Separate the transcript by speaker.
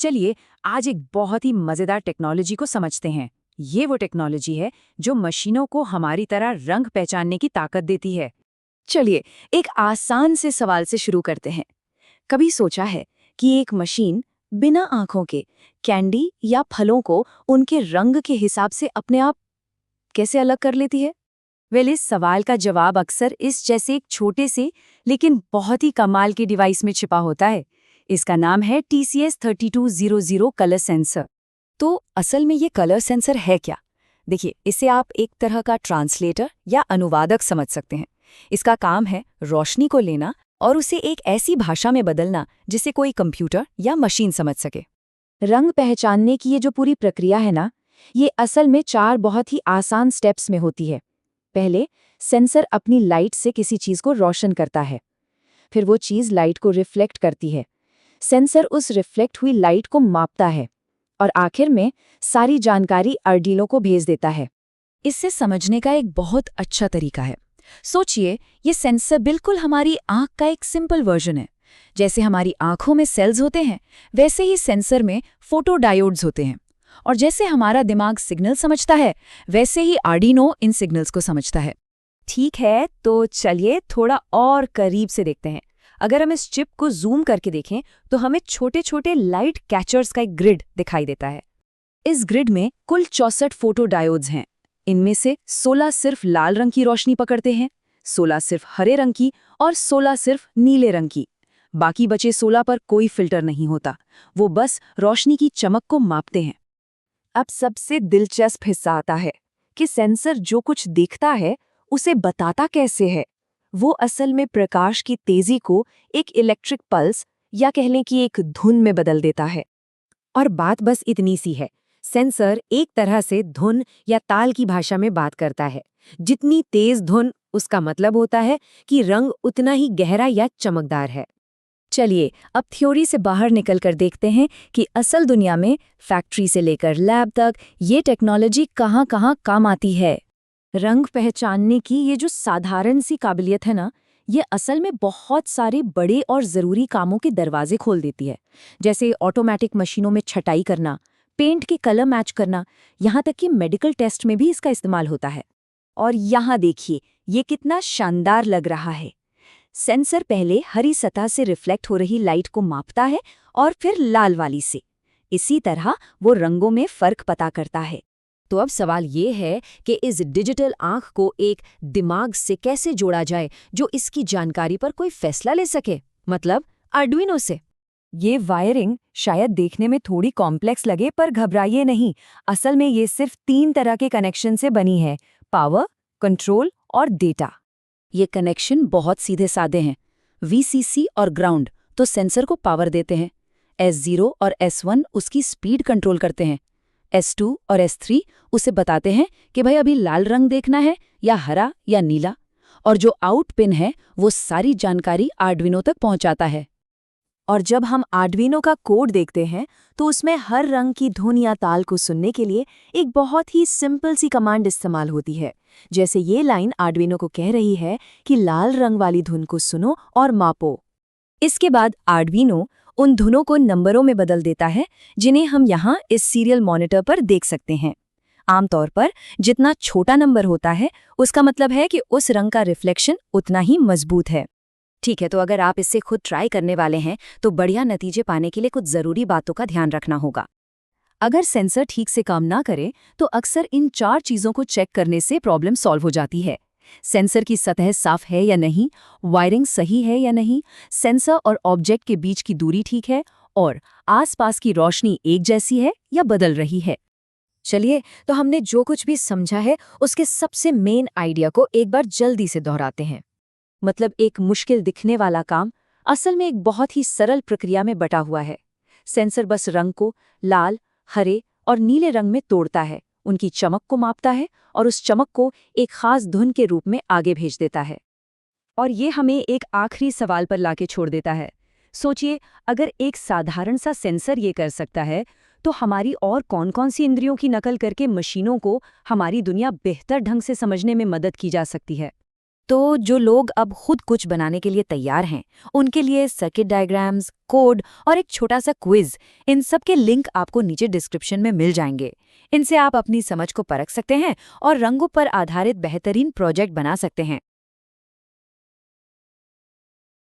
Speaker 1: चलिए आज एक बहुत ही मजेदार टेक्नोलॉजी को समझते हैं। ये वो टेक्नोलॉजी है जो मशीनों को हमारी तरह रंग पहचानने की ताकत देती है।
Speaker 2: चलिए एक आसान से सवाल से शुरू करते हैं। कभी सोचा है कि एक मशीन बिना आंखों के कैंडी या फलों को उनके रंग के हिसाब से अपने आप कैसे अलग कर लेती है?
Speaker 1: इस सवाल का जवाब अक्सर इस जैसे एक छोटे से लेकिन बहुत ही कमाल के डिवाइस में छिपा होता है। इसका नाम है TCS3200 कलर सेंसर।
Speaker 2: तो असल में ये कलर सेंसर है क्या? देखिए, इसे आप एक तरह का ट्रांसलेटर या अनुवादक समझ सकते हैं। इसका काम है रोशनी को लेना और उसे एक ऐसी भाषा में बदलना जिसे कोई कंप्यूटर या मशीन समझ सके।
Speaker 1: रंग पहचानने की ये जो पूरी प्रक्रिया है ना, ये असल में 4 बहुत ही आसान स्टेप्स में होती है। पहले सेंसर अपनी लाइट से किसी चीज को रोशन करता है। फिर वो चीज लाइट को रिफ्लेक्ट करती है। सेंसर उस रिफ्लेक्ट हुई लाइट को मापता है और आखिर में सारी जानकारी आर्डिनो को भेज देता है।
Speaker 2: इससे समझने का एक बहुत अच्छा तरीका है। सोचिए, ये सेंसर बिल्कुल हमारी आंख का एक सिंपल वर्जन है। जैसे हमारी आंखों में सेल्स होते हैं, वैसे ही सेंसर में फोटोडायोड्स होते हैं। और जैसे हमारा दिमाग सिग्नल समझता है, वैसे ही आर्डिनो इन सिग्नल्स को समझता है।
Speaker 1: ठीक है, तो चलिए थोड़ा और करीब से देखते हैं। अगर हम इस चिप को जूम करके देखें तो हमें छोटे छोटे लाइट कैचर्स का एक ग्रिड दिखाई देता है। इस ग्रिड में कुल 64 फोटोडायोड्स हैं। इनमें से 16 सिर्फ लाल रंग की रोशनी पकड़ते हैं, 16 सिर्फ हरे रंग की और 16 सिर्फ नीले रंग की। बाकी बचे 16 पर कोई फिल्टर नहीं होता, वो बस रोशनी की चमक को मापते हैं। अब सबसे दिलचस्प हिस्सा आता है कि सेंसर जो कुछ देखता है उसे बताता कैसे है। वो असल में प्रकाश की तेजी को एक इलेक्ट्रिक पल्स या कह लें कि एक धुन में बदल देता है। और बात बस इतनी सी है, सेंसर एक तरह से धुन या ताल की भाषा में बात करता है। जितनी तेज धुन, उसका मतलब होता है कि रंग उतना ही गहरा या चमकदार है।
Speaker 2: चलिए अब थ्योरी से बाहर निकलकर देखते हैं कि असल दुनिया में फैक्ट्री से लेकर लैब तक ये टेक्नोलॉजी कहाँ कहाँ काम आती है।
Speaker 1: रंग पहचानने की ये जो साधारण सी काबिलियत है ना, ये असल में बहुत सारे बड़े और ज़रूरी कामों के दरवाजे खोल देती है। जैसे ऑटोमेटिक मशीनों में छटाई करना, पेंट के कलर मैच करना, यहाँ तक कि मेडिकल टेस्ट में भी इसका इस्तेमाल होता है। और यहाँ देखिए, ये कितना शानदार लग रहा है। सेंसर पहले हरी सतह से रिफ्लेक्ट हो रही लाइट को मापता है और फिर लाल वाली से। इसी तरह वो रंगों में फर्क पता करता है।
Speaker 2: तो अब सवाल ये है कि इस डिजिटल आंख को एक दिमाग से कैसे जोड़ा जाए जो इसकी जानकारी पर कोई फैसला ले सके, मतलब आर्डुइनो से।
Speaker 1: ये वायरिंग शायद देखने में थोड़ी कॉम्प्लेक्स लगे, पर घबराइए नहीं। असल में ये सिर्फ 3 तरह के कनेक्शन से बनी है: पावर, कंट्रोल और डेटा।
Speaker 2: ये कनेक्शन बहुत सीधे साधे हैं। VCC और ग्राउंड तो सेंसर को पावर देते हैं, S0 और S1 उसकी स्पीड कंट्रोल करते हैं, S2 और S3 उसे बताते हैं कि भाई अभी लाल रंग देखना है या हरा या नीला। और जो आउट पिन है वो सारी जानकारी आर्डुइनो तक पहुंचाता है।
Speaker 1: और जब हम आर्डुइनो का कोड देखते हैं तो उसमें हर रंग की धुन या ताल को सुनने के लिए एक बहुत ही सिंपल सी कमांड इस्तेमाल होती है। जैसे ये लाइन आर्डुइनो को कह रही है कि लाल रंग वाली धुन को सुनो और मापो।
Speaker 2: इसके बाद आर्डुइनो उन धुनों को नंबरों में बदल देता है, जिन्हें हम यहाँ इस सीरियल मॉनिटर पर देख सकते हैं। आमतौर पर जितना छोटा नंबर होता है उसका मतलब है कि उस रंग का रिफ्लेक्शन उतना ही मजबूत है। ठीक है, तो अगर आप इससे खुद ट्राई करने वाले हैं तो बढ़िया नतीजे पाने के लिए कुछ ज़रूरी बातों का ध्यान रखना होगा।
Speaker 1: अगर सेंसर ठीक से काम ना करे तो अक्सर इन 4 चीज़ों को चेक करने से प्रॉब्लम सॉल्व हो जाती है। सेंसर की सतह साफ है या नहीं, वायरिंग सही है या नहीं, सेंसर और ऑब्जेक्ट के बीच की दूरी ठीक है, और आसपास की रोशनी एक जैसी है या बदल रही है। चलिए, तो हमने जो कुछ भी समझा है उसके सबसे मेन आइडिया को एक बार जल्दी से दोहराते हैं। मतलब एक मुश्किल दिखने वाला काम असल में एक बहुत ही सरल प्रक्रिया में बटा हुआ है। सेंसर बस रंग को लाल, हरे और नीले रंग में तोड़ता है, उनकी चमक को मापता है और उस चमक को एक खास धुन के रूप में आगे भेज देता है। और ये हमें एक आखिरी सवाल पर लाके छोड़ देता है। सोचिए, अगर एक साधारण सा सेंसर ये कर सकता है तो हमारी और कौन-कौन सी इंद्रियों की नकल करके मशीनों को हमारी दुनिया बेहतर ढंग से समझने में मदद की जा सकती है।
Speaker 2: तो जो लोग अब खुद कुछ बनाने के लिए तैयार हैं, उनके लिए सर्किट डायग्राम्स, कोड और एक छोटा सा क्विज, इन सब के लिंक आपको नीचे डिस्क्रिप्शन में मिल जाएंगे। इनसे आप अपनी समझ को परख सकते हैं और रंगों पर आधारित बेहतरीन प्रोजेक्ट बना सकते हैं।